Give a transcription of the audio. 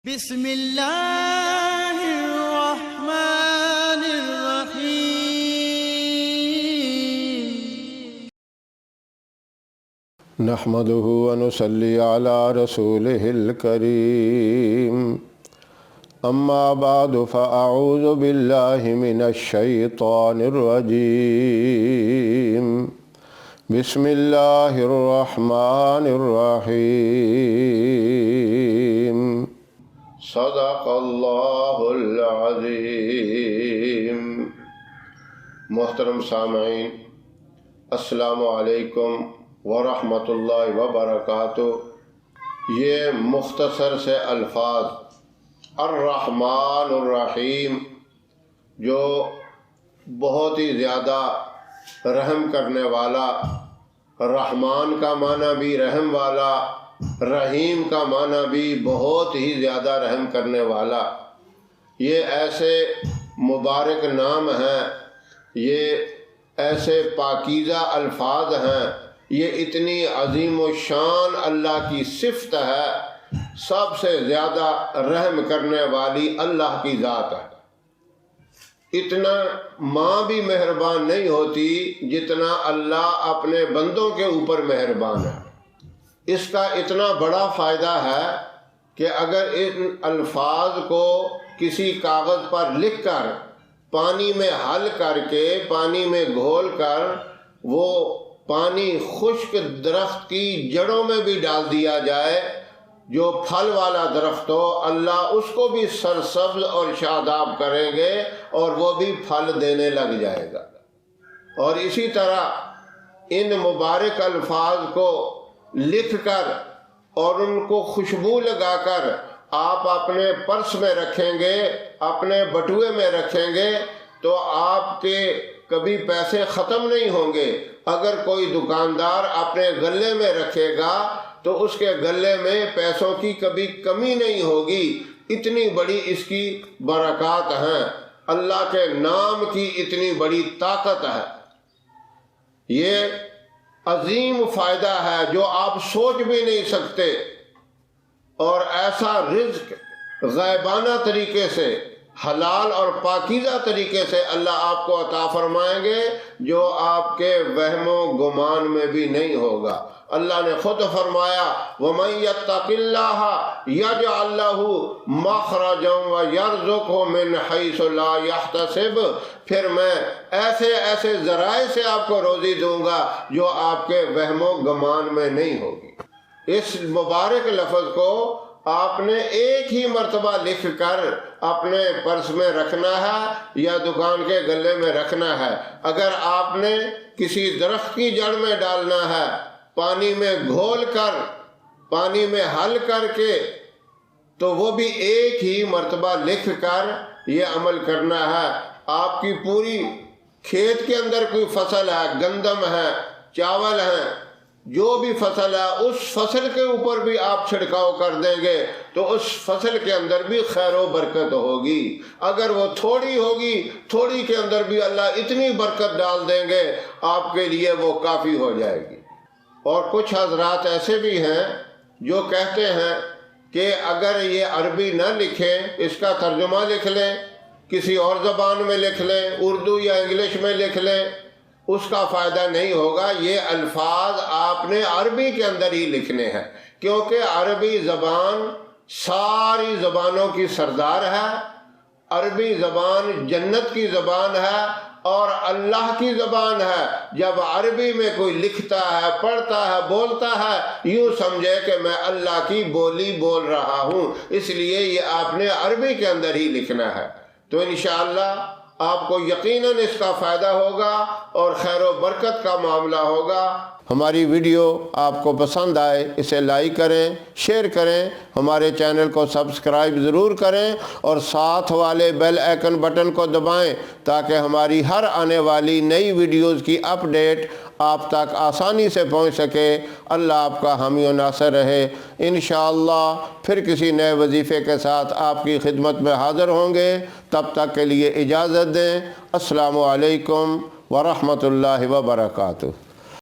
بسم اللہ الرحمن الرحیم نحمده ونصلي على رسوله الكريم اما بعد فاعوذ بالله من الشيطان الرجيم بسم الله الرحمن الرحيم صدق اللہ العظیم۔ محترم سامعین، السلام علیکم ورحمۃ اللہ وبرکاتہ۔ یہ مختصر سے الفاظ الرحمن الرحیم، جو بہت ہی زیادہ رحم کرنے والا، رحمان کا معنی بھی رحم والا، رحیم کا معنی بھی بہت ہی زیادہ رحم کرنے والا، یہ ایسے مبارک نام ہیں، یہ ایسے پاکیزہ الفاظ ہیں، یہ اتنی عظیم و شان اللہ کی صفت ہے۔ سب سے زیادہ رحم کرنے والی اللہ کی ذات ہے۔ اتنا ماں بھی مہربان نہیں ہوتی جتنا اللہ اپنے بندوں کے اوپر مہربان ہے۔ اس کا اتنا بڑا فائدہ ہے کہ اگر ان الفاظ کو کسی کاغذ پر لکھ کر، پانی میں حل کر کے، پانی میں گھول کر، وہ پانی خشک درخت کی جڑوں میں بھی ڈال دیا جائے، جو پھل والا درخت ہو، اللہ اس کو بھی سرسبز اور شاداب کریں گے اور وہ بھی پھل دینے لگ جائے گا۔ اور اسی طرح ان مبارک الفاظ کو لکھ کر اور ان کو خوشبو لگا کر آپ اپنے پرس میں رکھیں گے، اپنے بٹوے میں رکھیں گے، تو آپ کے کبھی پیسے ختم نہیں ہوں گے۔ اگر کوئی دکاندار اپنے گلے میں رکھے گا تو اس کے گلے میں پیسوں کی کبھی کمی نہیں ہوگی۔ اتنی بڑی اس کی برکات ہیں، اللہ کے نام کی اتنی بڑی طاقت ہے۔ یہ عظیم فائدہ ہے جو آپ سوچ بھی نہیں سکتے، اور ایسا رزق غیبانہ طریقے سے، حلال اور پاکیزہ طریقے سے اللہ آپ کو عطا فرمائیں گے، جو آپ کے وہم و گمان میں بھی نہیں ہوگا۔ اللہ نے خود فرمایا وَمَن يَتَّقِ اللَّهَ يَجْعَل لَّهُ مَخْرَجًا وَيَرْزُقْهُ مِنْ حَيْثُ لَا يَحْتَسِبُ، پھر میں ایسے ایسے ذرائع سے آپ کو روزی دوں گا جو آپ کے وہم و گمان میں نہیں ہوگی۔ اس مبارک لفظ کو آپ نے ایک ہی مرتبہ لکھ کر اپنے پرس میں رکھنا ہے یا دکان کے گلے میں رکھنا ہے۔ اگر آپ نے کسی درخت کی جڑ میں ڈالنا ہے، پانی میں گھول کر، پانی میں حل کر کے، تو وہ بھی ایک ہی مرتبہ لکھ کر یہ عمل کرنا ہے۔ آپ کی پوری کھیت کے اندر کوئی فصل ہے، گندم ہے، چاول ہے، جو بھی فصل ہے، اس فصل کے اوپر بھی آپ چھڑکاؤ کر دیں گے تو اس فصل کے اندر بھی خیر و برکت ہوگی۔ اگر وہ تھوڑی ہوگی، تھوڑی کے اندر بھی اللہ اتنی برکت ڈال دیں گے، آپ کے لیے وہ کافی ہو جائے گی۔ اور کچھ حضرات ایسے بھی ہیں جو کہتے ہیں کہ اگر یہ عربی نہ لکھیں، اس کا ترجمہ لکھ لیں، کسی اور زبان میں لکھ لیں، اردو یا انگلش میں لکھ لیں، اس کا فائدہ نہیں ہوگا۔ یہ الفاظ آپ نے عربی کے اندر ہی لکھنے ہیں، کیونکہ عربی زبان ساری زبانوں کی سردار ہے۔ عربی زبان جنت کی زبان ہے اور اللہ کی زبان ہے۔ جب عربی میں کوئی لکھتا ہے، پڑھتا ہے، بولتا ہے، یوں سمجھے کہ میں اللہ کی بولی بول رہا ہوں، اس لیے یہ آپ نے عربی کے اندر ہی لکھنا ہے۔ تو انشاءاللہ آپ کو یقیناً اس کا فائدہ ہوگا اور خیر و برکت کا معاملہ ہوگا۔ ہماری ویڈیو آپ کو پسند آئے اسے لائک کریں، شیئر کریں، ہمارے چینل کو سبسکرائب ضرور کریں اور ساتھ والے بیل آئیکن بٹن کو دبائیں تاکہ ہماری ہر آنے والی نئی ویڈیوز کی اپڈیٹ آپ تک آسانی سے پہنچ سکے۔ اللہ آپ کا حامی و ناصر رہے۔ انشاءاللہ پھر کسی نئے وظیفے کے ساتھ آپ کی خدمت میں حاضر ہوں گے۔ تب تک کے لیے اجازت دیں۔ السلام علیکم ورحمۃ اللہ وبرکاتہ۔